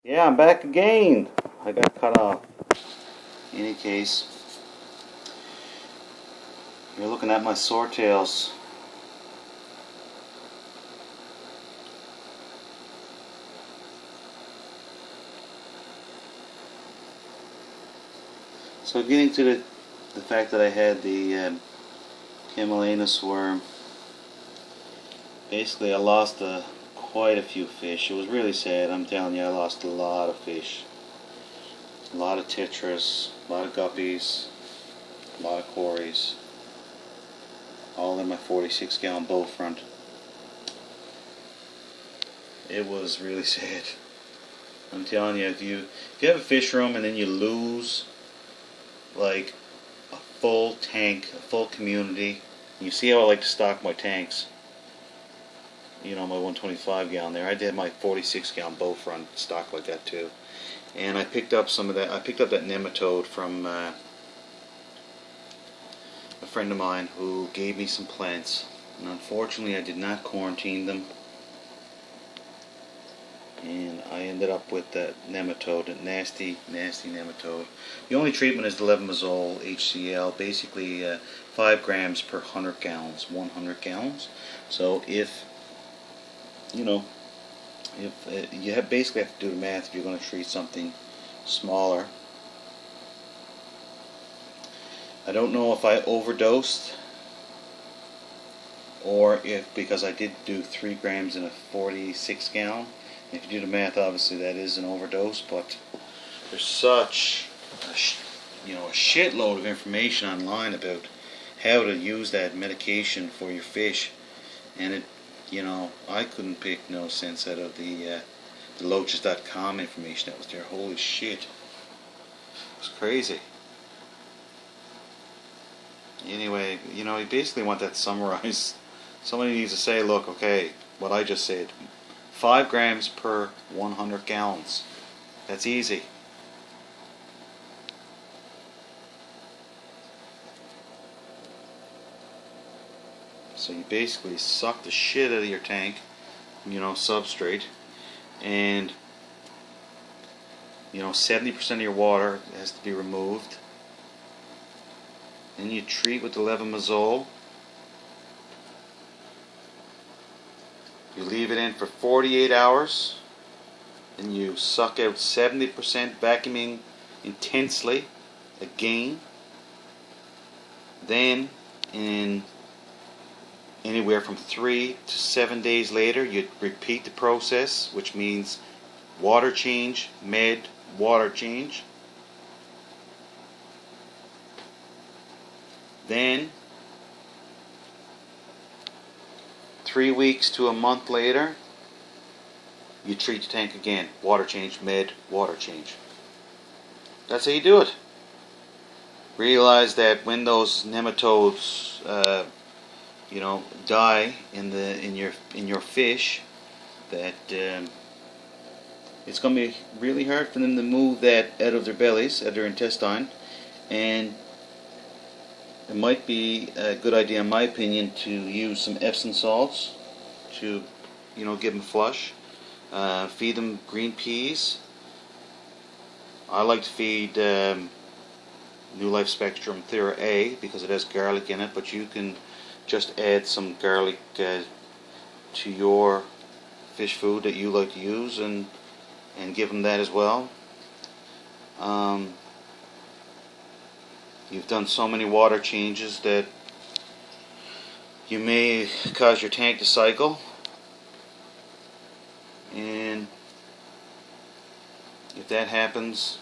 Yeah, I'm back again. I got cut off. In any case, you're looking at my swordtails. So getting to the fact that I had the camalanus worm, basically I lost quite a few fish. It was really sad. I'm telling you, I lost a lot of fish. A lot of tetras, a lot of guppies, a lot of cories. All in my 46-gallon bow front. It was really sad. I'm telling you, if you have a fish room and then you lose like a full tank, a full community, you see how I like to stock my tanks. You know, my 125 gallon there. I did my 46-gallon bow front stock like that too. And I picked up some of that. I picked up that nematode from a friend of mine who gave me some plants. And unfortunately, I did not quarantine them. And I ended up with that nematode, that nasty, nasty nematode. The only treatment is the Levamisole HCl, basically 5 grams per 100 gallons, 100 gallons. So if, you know, if you basically have to do the math if you're going to treat something smaller. I don't know if I overdosed or if, because I did do 3 grams in a 46 gallon. If you do the math, obviously that is an overdose, but there's such a shitload of information online about how to use that medication for your fish, and it, I couldn't pick no sense out of the loaches.com information that was there. Holy shit, it was crazy. Anyway, you basically want that summarized. Somebody needs to say, look, okay, what I just said. 5 grams per 100 gallons. That's easy. So you basically suck the shit out of your tank, substrate, and 70% of your water has to be removed. Then you treat with the Levamisole. You leave it in for 48 hours, and you suck out 70%, vacuuming intensely again. Then, in anywhere from 3 to 7 days later, you repeat the process, which means water change, med, water change. Then 3 weeks to a month later, you treat the tank again. Water change, med, water change. That's how you do it. Realize that when those nematodes, die in your fish, that it's going to be really hard for them to move that out of their bellies, out of their intestine, and it might be a good idea, in my opinion, to use some Epsom salts to, give them flush. Feed them green peas. I like to feed New Life Spectrum Thera A because it has garlic in it, but you can just add some garlic to your fish food that you like to use and give them that as well. You've done so many water changes that you may cause your tank to cycle, and if that happens,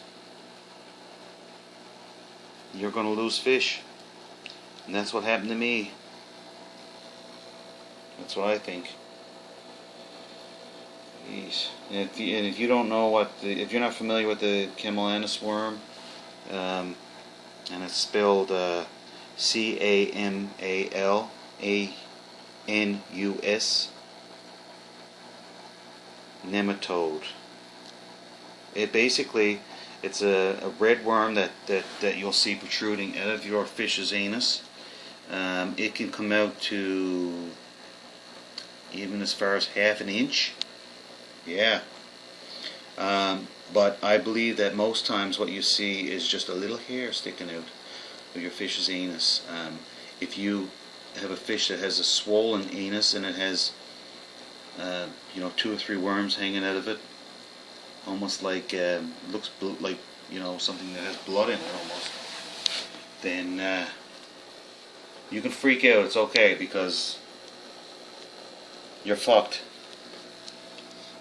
you're going to lose fish. And that's what happened to me. That's what I think. Jeez. And if you don't know if you're not familiar with the camalanus worm, and it's spelled C-A-M-A-L-A-N-U-S, nematode. It's a red worm that you'll see protruding out of your fish's anus. It can come out to even as far as half an inch. Yeah. But I believe that most times what you see is just a little hair sticking out of your fish's anus. If you have a fish that has a swollen anus and it has, you know, 2 or 3 worms hanging out of it, almost like looks like, you know, something that has blood in it almost, then you can freak out. It's okay, because you're fucked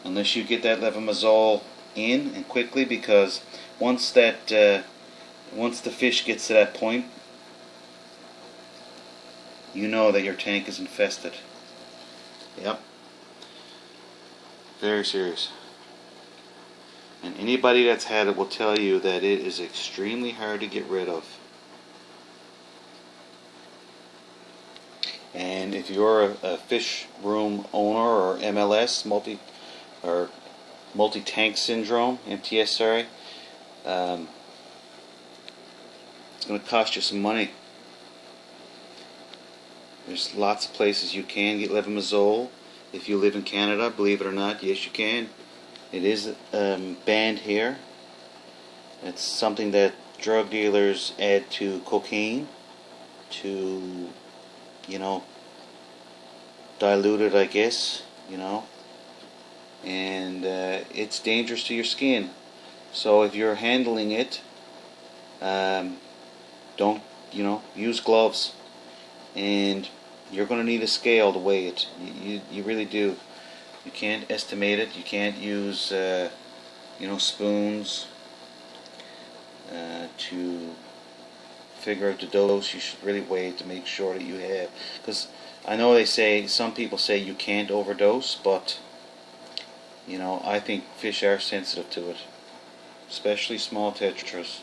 unless you get that Levamisole in and quickly, because once that once the fish gets to that point, you know that your tank is infested. Yep. Very serious. And anybody that's had it will tell you that it is extremely hard to get rid of. And if you're a fish room owner or MLS, multi-tank syndrome, MTS, sorry, it's going to cost you some money. There's lots of places you can get Levamisole. If you live in Canada, believe it or not, yes you can. It is banned here. It's something that drug dealers add to cocaine to, you know, dilute it, I guess, you know. And it's dangerous to your skin. So if you're handling it, don't, you know, use gloves. And you're going to need a scale to weigh it. You really do. You can't estimate it. You can't use, you know, spoons to figure out the dose. You should really weigh it to make sure that you have. Because I know some people say you can't overdose, but, you know, I think fish are sensitive to it, especially small tetras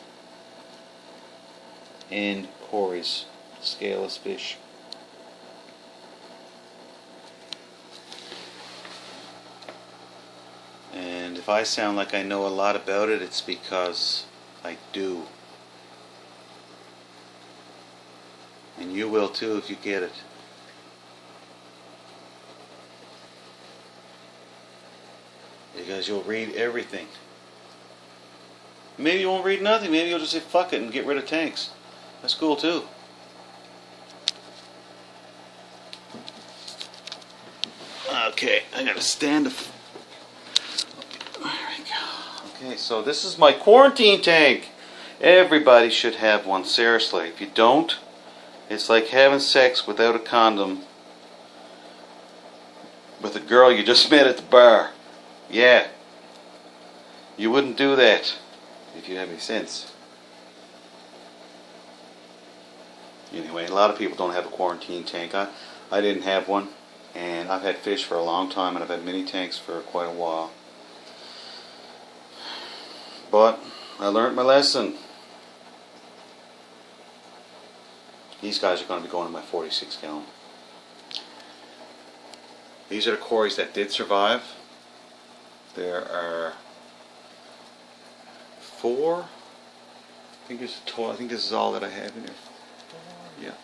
and cories, scaleless fish. And if I sound like I know a lot about it, it's because I do. And you will too if you get it. Because you'll read everything. Maybe you won't read nothing. Maybe you'll just say fuck it and get rid of tanks. That's cool too. Okay, I gotta stand. There we go. Okay, so this is my quarantine tank. Everybody should have one, seriously. If you don't, it's like having sex without a condom with a girl you just met at the bar. Yeah. You wouldn't do that if you have any sense. Anyway, a lot of people don't have a quarantine tank. I didn't have one, and I've had fish for a long time, and I've had mini tanks for quite a while. But I learned my lesson. These guys are going to be going in my 46 gallon. These are the cories that did survive. There are 4. I think there's a total. I think this is all that I have in here. 4, yeah.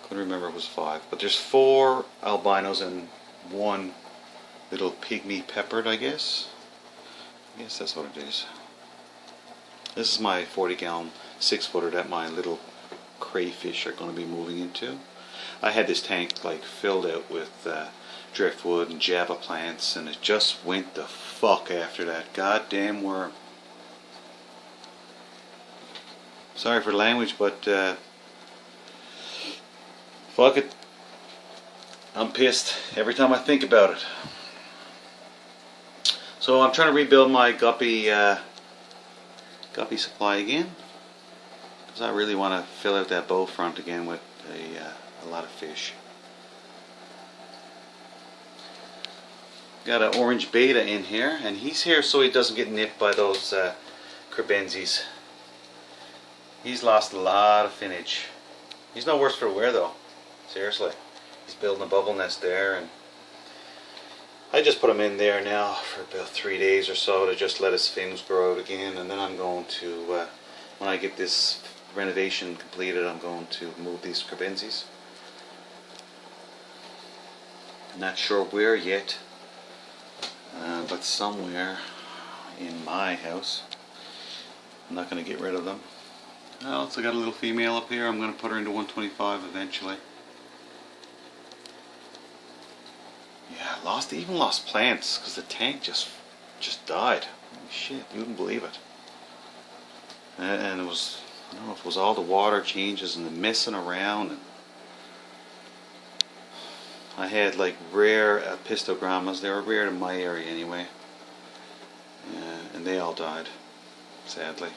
Couldn't remember if it was 5, but there's 4 albinos and 1 little pygmy peppered, I guess. I guess that's what it is. This is my 40 gallon 6-footer that my little crayfish are going to be moving into. I had this tank like filled out with driftwood and java plants, and it just went the fuck after that goddamn worm. Sorry for the language, but fuck it. I'm pissed every time I think about it. So I'm trying to rebuild my guppy supply again, because I really want to fill out that bow front again with a lot of fish. Got an orange beta in here, and he's here so he doesn't get nipped by those crabenzis. He's lost a lot of finnage. He's no worse for wear though. Seriously. He's building a bubble nest there, and I just put him in there now for about 3 days or so to just let his fins grow out again, and then I'm going to, when I get this renovation completed, I'm going to move these crabenzis. Not sure where yet, but somewhere. in my house. I'm not going to get rid of them. I also got a little female up here. I'm going to put her into 125 eventually. Yeah, even lost plants because the tank just died. Shit, you wouldn't believe it. And it was, I don't know if it was all the water changes and the messing around. And I had like rare pistogrammas. They were rare in my area anyway. And they all died, sadly.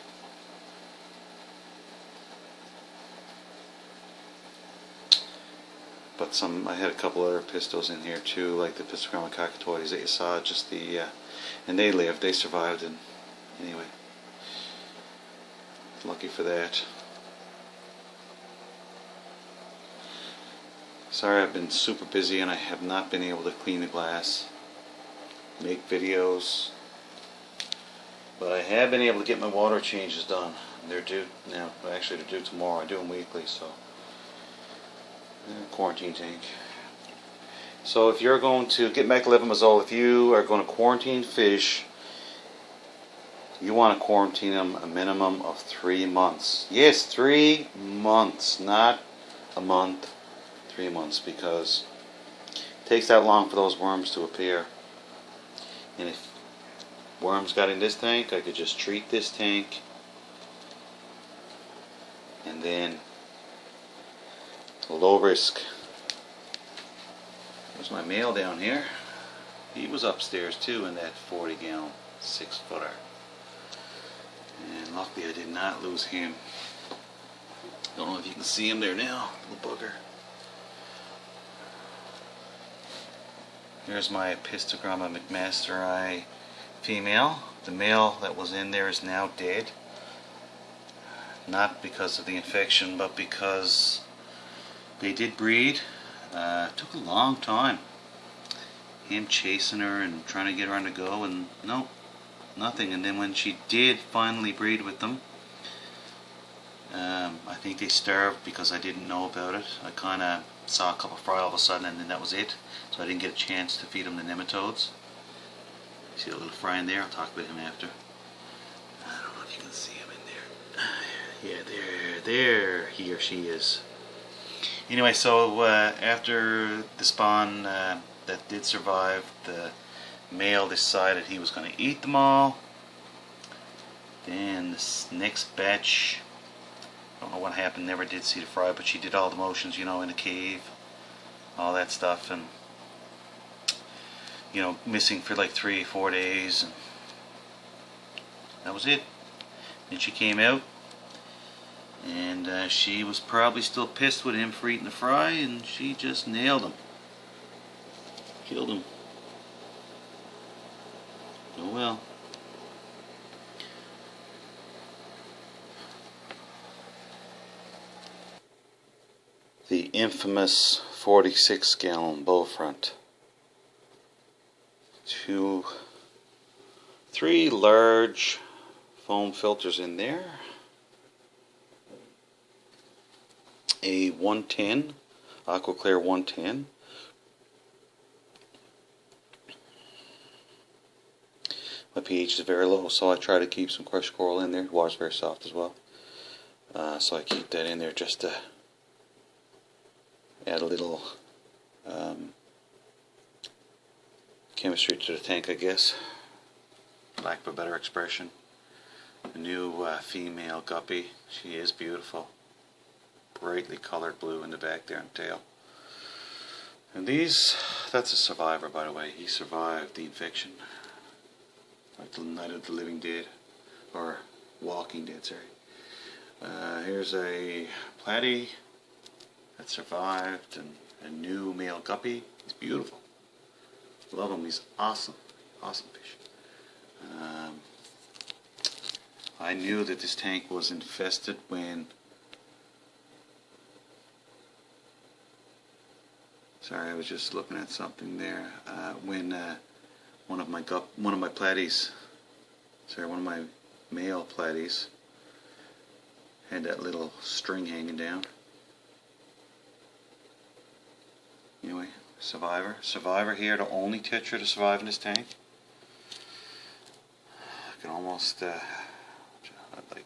But I had a couple other pistos in here too, like the pistogramma cacatoides that you saw. Just and they lived, they survived, and anyway, lucky for that. Sorry, I've been super busy and I have not been able to clean the glass, make videos, but I have been able to get my water changes done. They're due now. Actually, they're due tomorrow. I do them weekly, so. Quarantine tank. So if you're going to get back to Levamisole, if you are going to quarantine fish, you want to quarantine them a minimum of 3 months. Yes, 3 months, not a month. 3 months, because it takes that long for those worms to appear. And if worms got in this tank, I could just treat this tank and then low risk. There's my male down here. He was upstairs too in that 40-gallon 6-footer. And luckily I did not lose him. Don't know if you can see him there now, little bugger. Here's my Pistogramma McMasteri female. The male that was in there is now dead. Not because of the infection, but because they did breed. It took a long time. Him chasing her and trying to get her on the go, and nope, nothing. And then when she did finally breed with them, I think they starved because I didn't know about it. I kind of saw a couple fry all of a sudden, and then that was it. So I didn't get a chance to feed them the nematodes. See a little fry in there? I'll talk about him after. I don't know if you can see him in there. Yeah, there he or she is. Anyway, so after the spawn that did survive, the male decided he was going to eat them all. Then this next batch, I don't know what happened, never did see the fry, but she did all the motions, you know, in a cave, all that stuff, and you know, missing for like 3-4 days, and that was it. Then she came out, and she was probably still pissed with him for eating the fry, and she just nailed him. Killed him. Oh well. The infamous 46-gallon bow front. 3 large foam filters in there. A 110, Aquaclear 110. My pH is very low, so I try to keep some crushed coral in there. The water's very soft as well. So I keep that in there just to add a little chemistry to the tank, I guess. Lack of a better expression. A new female guppy. She is beautiful. Brightly colored blue in the back there and tail. And these, that's a survivor, by the way. He survived the infection. Like the Night of the Living Dead. Or Walking Dead, sorry. Here's a platy that survived, and a new male guppy. He's beautiful. Love him. He's awesome. Awesome fish. I knew that this tank was infested when... Sorry, I was just looking at something there. When one of my platies, sorry, one of my male platies had that little string hanging down. Anyway, survivor here, the only tetra to survive in this tank. can almost, I'd like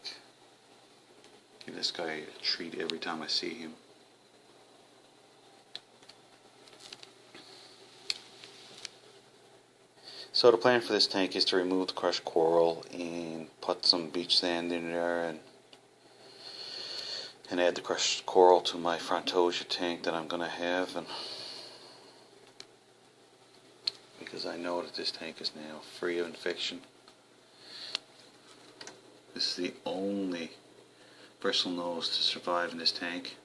give this guy a treat every time I see him. So the plan for this tank is to remove the crushed coral and put some beach sand in there and add the crushed coral to my Frontosia tank that I'm going to have, and because I know that this tank is now free of infection. This is the only bristlenose to survive in this tank.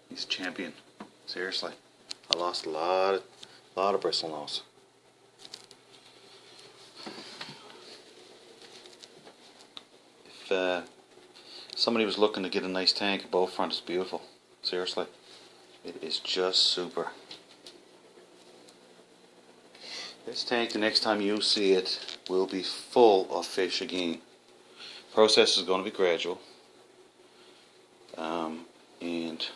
He's a champion. Seriously, I lost a lot of bristlenose. If somebody was looking to get a nice tank, bow front is beautiful. Seriously, it is just super. This tank, the next time you see it, will be full of fish again. Process is going to be gradual, and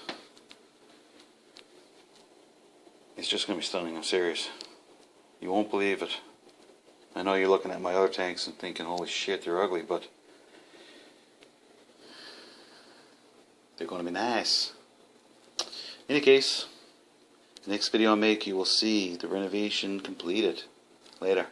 it's just going to be stunning. I'm serious. You won't believe it. I know you're looking at my other tanks and thinking, holy shit, they're ugly, but they're going to be nice. In any case, the next video I make, you will see the renovation completed. Later.